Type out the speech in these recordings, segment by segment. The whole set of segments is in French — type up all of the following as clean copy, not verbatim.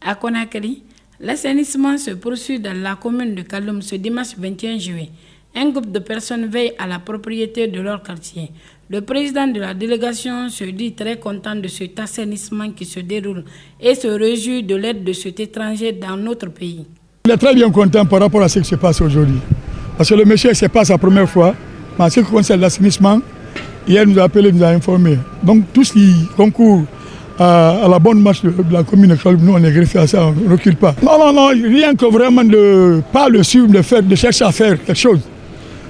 À Conakry, l'assainissement se poursuit dans la commune de Kaloum ce dimanche 21 juillet. Un groupe de personnes veille à la propriété de leur quartier. Le président de la délégation se dit très content de cet assainissement qui se déroule et se réjouit de l'aide de cet étranger dans notre pays. Il est très bien content par rapport à ce qui se passe aujourd'hui. Parce que le monsieur, ce n'est pas sa première fois. Mais en ce qui concerne l'assainissement, hier nous a appelé, nous a informé. Donc tout ce qui concourt à la bonne marche de la commune de Kaloum, nous on est greffé à ça, on ne recule pas. Non, rien que vraiment de pas le suivre, de chercher à faire quelque chose.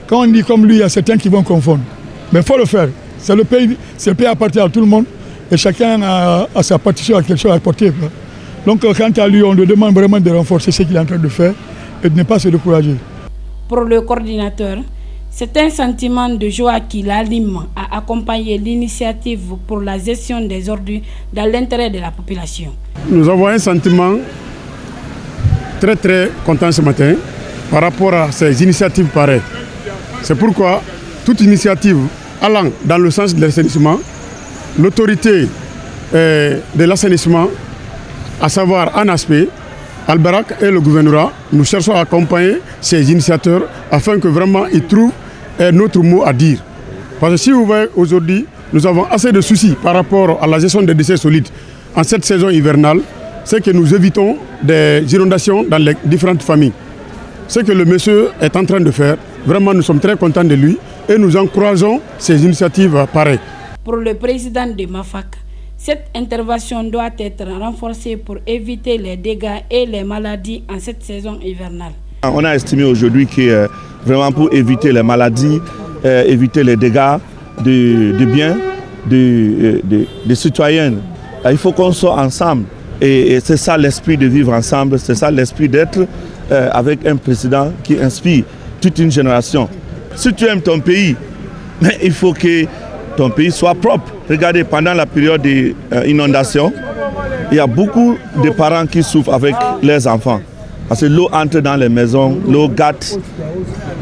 Quand on dit comme lui, il y a certains qui vont confondre. Mais il faut le faire. C'est le pays appartient à tout le monde et chacun a sa partition, a quelque chose à apporter. Donc quant à lui, on lui demande vraiment de renforcer ce qu'il est en train de faire et de ne pas se décourager. Pour le coordinateur, c'est un sentiment de joie qui l'anime à accompagner l'initiative pour la gestion des ordures dans l'intérêt de la population. Nous avons un sentiment très content ce matin par rapport à ces initiatives pareilles. C'est pourquoi toute initiative allant dans le sens de l'assainissement, l'autorité de l'assainissement, à savoir un aspect, Albarac et le gouvernorat, nous cherchons à accompagner ces initiateurs afin que vraiment ils trouvent notre mot à dire. Parce que si vous voyez aujourd'hui, nous avons assez de soucis par rapport à la gestion des déchets solides en cette saison hivernale, c'est que nous évitons des inondations dans les différentes familles. Ce que le monsieur est en train de faire, vraiment nous sommes très contents de lui et nous encourageons ces initiatives pareilles. Pour le président de Mafak, cette intervention doit être renforcée pour éviter les dégâts et les maladies en cette saison hivernale. On a estimé aujourd'hui que vraiment pour éviter les maladies, éviter les dégâts de biens, des citoyens, il faut qu'on soit ensemble. Et c'est ça l'esprit de vivre ensemble, c'est ça l'esprit d'être avec un président qui inspire toute une génération. Si tu aimes ton pays, mais il faut que ton pays soit propre. Regardez, pendant la période d'inondation, il y a beaucoup de parents qui souffrent avec leurs enfants. Parce que l'eau entre dans les maisons, l'eau gâte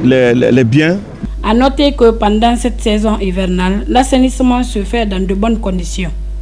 les biens. À noter que pendant cette saison hivernale, l'assainissement se fait dans de bonnes conditions.